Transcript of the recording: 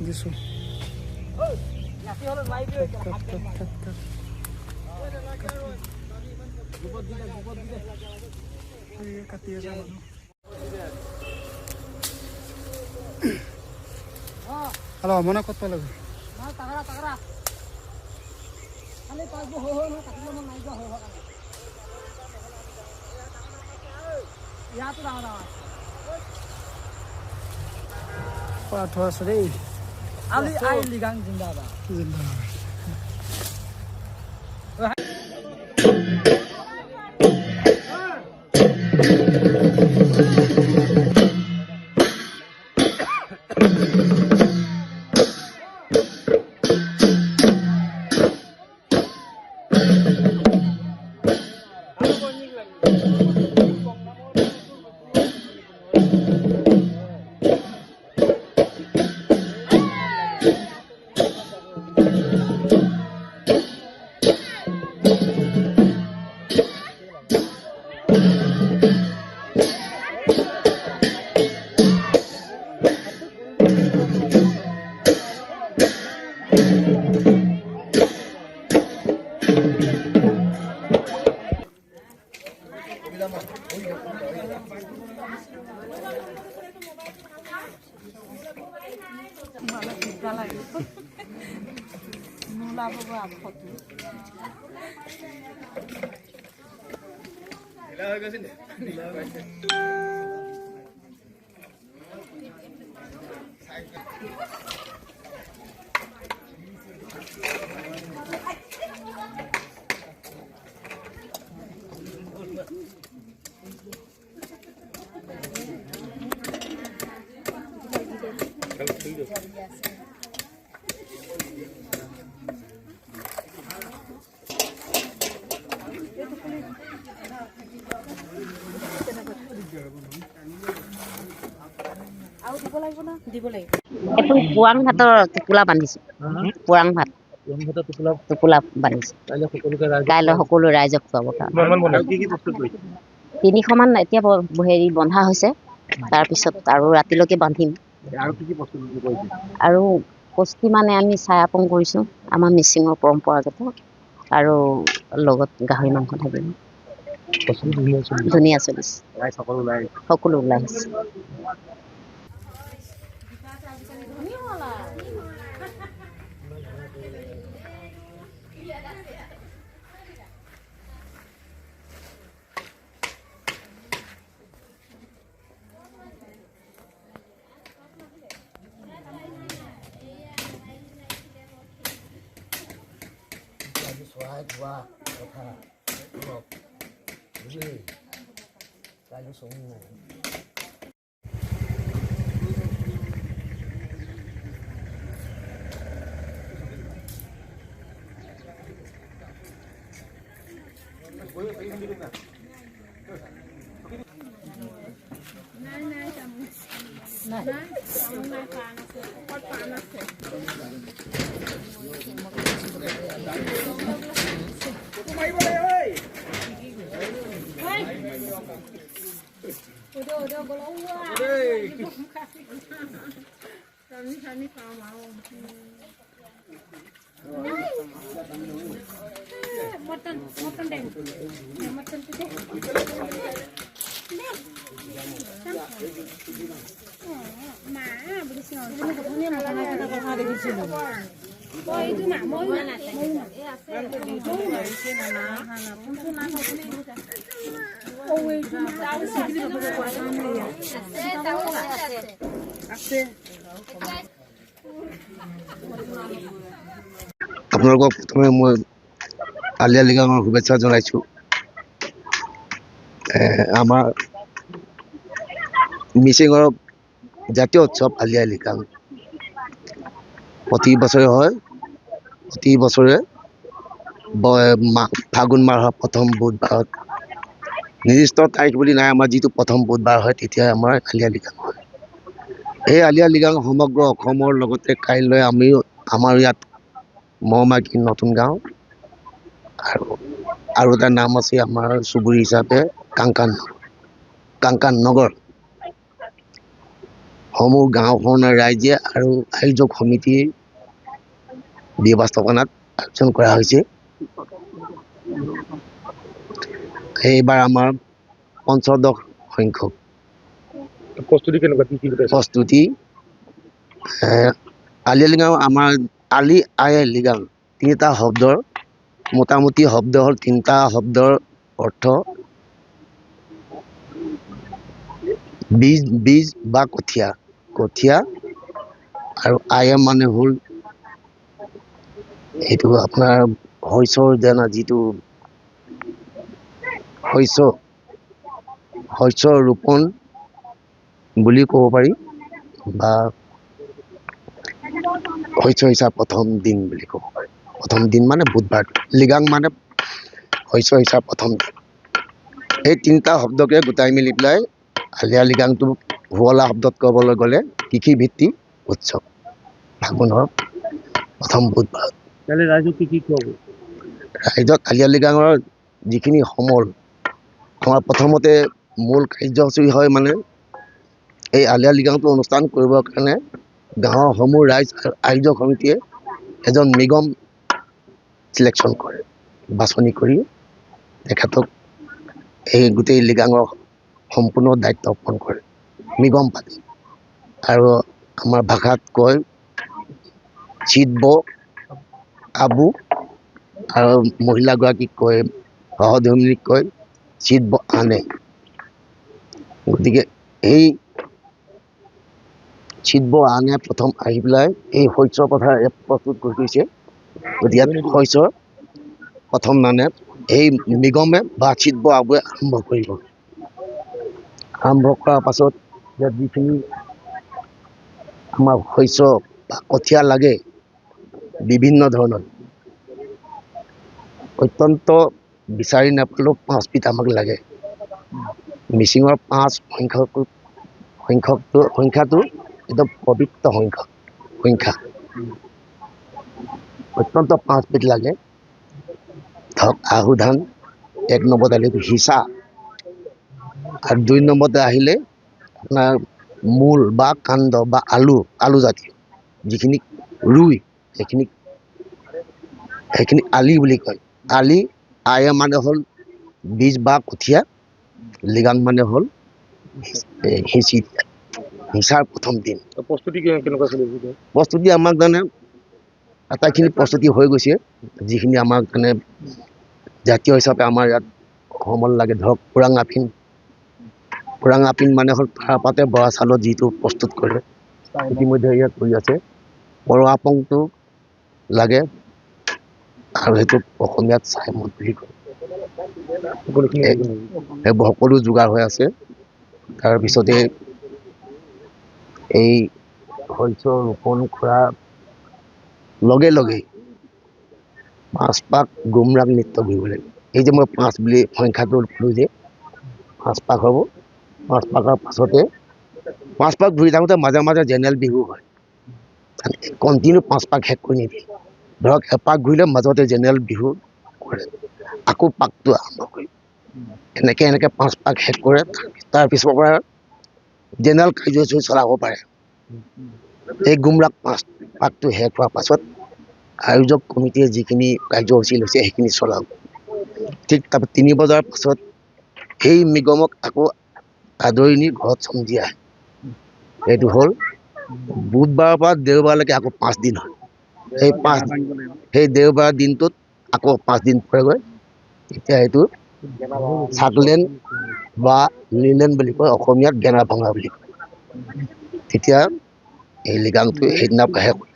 দিছোঁ কাটি আছে হ্যালো মনে কত লাগে পাঠো আছে দেই আলি আই লিগাং জিন্দাবাদ জিন্দাবাদ এইটো পুৱাং ভাতৰ টোপোলা বান্ধিছোঁ পুৱাং ভাত টোপোলা বান্ধিছোঁ কাইলৈ সকলো ৰাইজক খুৱাব কাৰণে 300 মান এতিয়া হেৰি বন্ধা হৈছে তাৰপিছত আৰু ৰাতিলৈকে বান্ধিম আৰু কস্তি মানে আমি ছায়াপং কৰিছোঁ আমাৰ মিচিঙৰ পৰম্পৰাগত আৰু লগত গাহৰি মাংস থাকিব ধুনীয়া চলিছে সকলো ওলাই আহিছে আপোনালোকক প্ৰথমে মই আলি আই লৃগাঙৰ শুভেচ্ছা জনাইছোঁ আমাৰ মিচিঙৰ জাতীয় উৎসৱ আলি আই লৃগাং প্ৰতি বছৰে হয় প্ৰতি বছৰে ফাগুন মাহৰ প্ৰথম বুধবাৰত নিৰ্দিষ্ট তাৰিখ বুলি নাই আমাৰ যিটো প্ৰথম বুধবাৰ হয় তেতিয়া আমাৰ আলি আই লৃগাং হয় এই আলি আই লৃগাং সমগ্ৰ অসমৰ লগতে কাইলৈ আমিও আমাৰ ইয়াত মহমাকি নতুন গাঁও আৰু এটা নাম আছে আমাৰ চুবুৰী হিচাপে কাংকান নগৰ সমূহ গাঁওখনৰ ৰাইজে আৰু আয়োজক সমিতিৰ ব্যৱস্থাপনাত আয়োজন কৰা হৈছে। এইবাৰ আমাৰ ৫৫ সংখ্যক। প্ৰস্তুতি কেনেকুৱা? প্ৰস্তুতি আলি আই লৃগাং আমাৰ আলি আই লৃগাং তিনিটা শব্দৰ মোটামুটি শব্দ হ'ল তিনিটা শব্দৰ অৰ্থ বীজ বা কঠীয়া আৰু আই মানে হ'ল এইটো আপোনাৰ শস্যৰ যেনে যিটো শস্য ৰোপণ বুলি ক'ব পাৰি বা শস্য সিঁচা প্ৰথম দিন বুলি ক'ব পাৰি। প্ৰথম দিন মানে বুধবাৰ, লৃগাং মানে শস্য সিঁচা প্ৰথম দিন। এই তিনিটা শব্দকে গোটাই মেলি পেলাই আলি আই লৃগাংটো শুৱলা শব্দত ক'বলৈ গ'লে কৃষিভিত্তিক উৎসৱ। ফাগুনৰ প্ৰথম বুধবাৰত ৰাইজক কি খুৱাব? ৰাইজক আলি আই লৃগাঙৰ যিখিনি সমল আমাৰ প্ৰথমতে মূল কাৰ্যসূচী হয় মানে এই আলি আই লৃগাংটো অনুষ্ঠান কৰিবৰ কাৰণে গাঁৱৰ সমূহ ৰাইজ আয়োজক সমিতিয়ে এজন নিগম চিলেকশ্যন কৰে, বাছনি কৰি তেখেতক এই গোটেই লৃগাঙৰ সম্পূৰ্ণ দায়িত্ব অৰ্পণ কৰে নিগম পাতি। আৰু আমাৰ ভাষাত কয় চিটব আবু, আৰু মহিলাগৰাকীক কয় সহধৰ্মিনীক কয় চিটব আনে। গতিকে এই চিটব আনে প্ৰথম আহি পেলাই এই শস্যৰ কথা প্ৰস্তুত কৰি থৈছে। গতিকে শস্যৰ প্ৰথম মানে এই নিগমে বা চিটব আবুৱে আৰম্ভ কৰিব। আৰম্ভ কৰাৰ পাছত ইয়াত যিখিনি আমাৰ শস্য বা কঠীয়া লাগে বিভিন্ন ধৰণৰ, অত্যন্ত বিচাৰি নাপালেও 5 বিধ আমাক লাগে। মিচিঙৰ 5 সংখ্যাটো একদম পবিত্ৰ সংখ্যা অত্যন্ত 5 বিধ লাগে। ধৰক আহু ধান 1 নম্বৰত আহিলে সিঁচা, আৰু 2 নম্বৰতে আহিলে আপোনাৰ মূল বা কাণ্ড বা আলু জাতীয় যিখিনি ৰুই সেইখিনি আলি বুলি কয়। আলি আই মানে হ'ল বীজ বা কঠীয়া, লৃগাং মানে হ'ল সিঁচাৰ প্ৰথম দিন। প্ৰস্তুতি কেনেকুৱা চলিছে? প্ৰস্তুতি আমাক মানে আটাইখিনি প্ৰস্তুতি হৈ গৈছে। যিখিনি আমাক মানে জাতীয় হিচাপে আমাৰ ইয়াত সমল লাগে, ধৰক পুৰাং আপিন মানে হ'ল পাতে বৰা চাউলত যিটো প্ৰস্তুত কৰে ইতিমধ্যে ইয়াত কৰি আছে। বড়ো আপংটো লাগে আৰু সেইটো অসমীয়াত চাইমদ বুলি কয়। সেইবোৰ সকলো যোগাৰ হৈ আছে। তাৰপিছতে এই শস্য ৰোপণ কৰাৰ লগে লগে 5 পাক গুমৰাগ নৃত্য ঘূৰিব লাগিব। এই যে মই 5 বুলি সংখ্যাটো ক'লোঁ যে 5 পাক হ'ব। 5 পাকৰ পাছতে 5 পাক ঘূৰি থাকোঁতে মাজে মাজে জেনেৰেল বিহু হয়। কণ্টিনিউ 5 পাক শেষ কৰি নিদিয়ে। ধৰক এপাক ঘূৰিলে মাজতে জেনেৰেল বিহু কৰে, আকৌ পাকটো আৰম্ভ কৰিব। এনেকৈ 5 পাক শেষ কৰে। তাৰপিছৰ পৰা জেনেৰেল কাৰ্যসূচী চলাব পাৰে। এই গুমৰাগ 5 পাকটো শেষ হোৱাৰ পাছত আয়োজক কমিটিয়ে যিখিনি কাৰ্যসূচী লৈছে সেইখিনি চলাব। ঠিক তাৰ 3 বজাৰ পাছত সেই নিগমক আকৌ আদৰি নি ঘৰত চমজি আহে। এইটো হ'ল বুধবাৰৰ পৰা দেওবাৰলৈকে আকৌ 5 দিন হয়। সেই দেওবাৰ দিনটোত আকৌ 5 দিন পৰেগৈ। এতিয়া এইটো চাকলেন বা লিলেন বুলি কয়, অসমীয়াত গেনা ভঙা বুলি কয়। তেতিয়া এই লৃগাংটো সেইদিনা শেষ হয়।